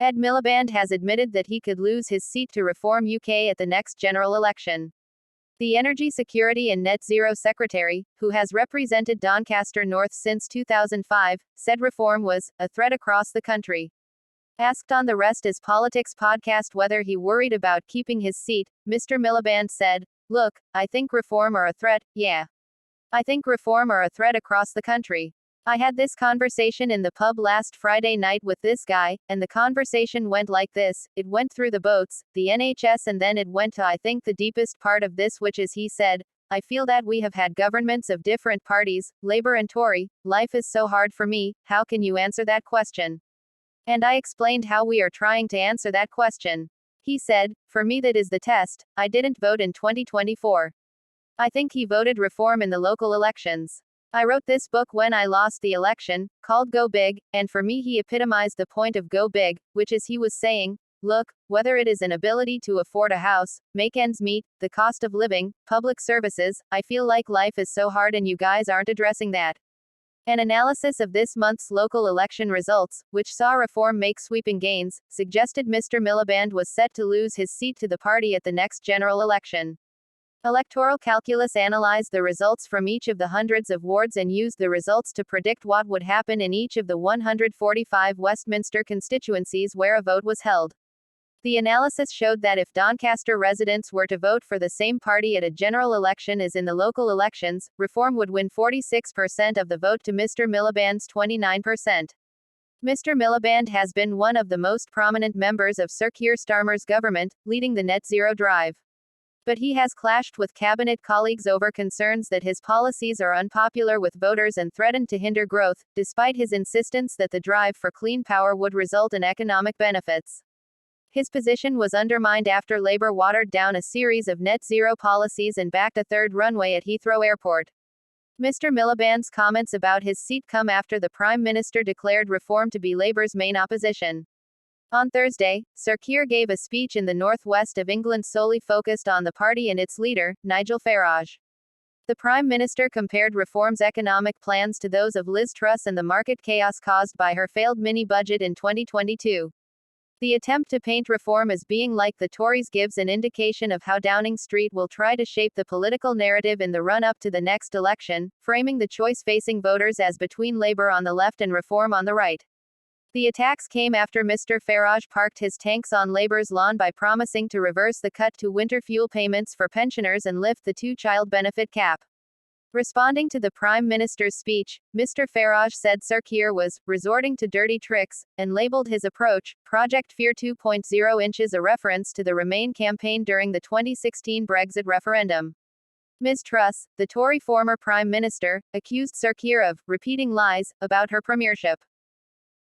Ed Miliband has admitted that he could lose his seat to Reform UK at the next general election. The Energy Security and Net Zero Secretary, who has represented Doncaster North since 2005, said Reform was a threat across the country. Asked on the Rest is Politics podcast whether he worried about keeping his seat, Mr. Miliband said, "Look, I think Reform are a threat, yeah. I think Reform are a threat across the country. I had this conversation in the pub last Friday night with this guy, and the conversation went like this. It went through the boats, the NHS, and then it went to I think the deepest part of this, which is he said, I feel that we have had governments of different parties, Labour and Tory. Life is so hard for me, how can you answer that question? And I explained how we are trying to answer that question. He said, for me that is the test. I didn't vote in 2024. I think he voted Reform in the local elections. I wrote this book when I lost the election, called Go Big, and for me he epitomized the point of Go Big, which is he was saying, look, whether it is an ability to afford a house, make ends meet, the cost of living, public services, I feel like life is so hard and you guys aren't addressing that. An analysis of this month's local election results, which saw Reform make sweeping gains, suggested Mr. Miliband was set to lose his seat to the party at the next general election. Electoral Calculus analyzed the results from each of the hundreds of wards and used the results to predict what would happen in each of the 145 Westminster constituencies where a vote was held. The analysis showed that if Doncaster residents were to vote for the same party at a general election as in the local elections, Reform would win 46% of the vote to Mr. Miliband's 29%. Mr. Miliband has been one of the most prominent members of Sir Keir Starmer's government, leading the net zero drive. But he has clashed with cabinet colleagues over concerns that his policies are unpopular with voters and threatened to hinder growth, despite his insistence that the drive for clean power would result in economic benefits. His position was undermined after Labour watered down a series of net zero policies and backed a third runway at Heathrow Airport. Mr. Miliband's comments about his seat come after the Prime Minister declared Reform to be Labour's main opposition. On Thursday, Sir Keir gave a speech in the northwest of England solely focused on the party and its leader, Nigel Farage. The Prime Minister compared Reform's economic plans to those of Liz Truss and the market chaos caused by her failed mini-budget in 2022. The attempt to paint Reform as being like the Tories gives an indication of how Downing Street will try to shape the political narrative in the run-up to the next election, framing the choice facing voters as between Labour on the left and Reform on the right. The attacks came after Mr. Farage parked his tanks on Labour's lawn by promising to reverse the cut to winter fuel payments for pensioners and lift the two-child benefit cap. Responding to the Prime Minister's speech, Mr. Farage said Sir Keir was resorting to dirty tricks, and labelled his approach, Project Fear 2.0 inches a reference to the Remain campaign during the 2016 Brexit referendum. Ms. Truss, the Tory former Prime Minister, accused Sir Keir of repeating lies about her premiership.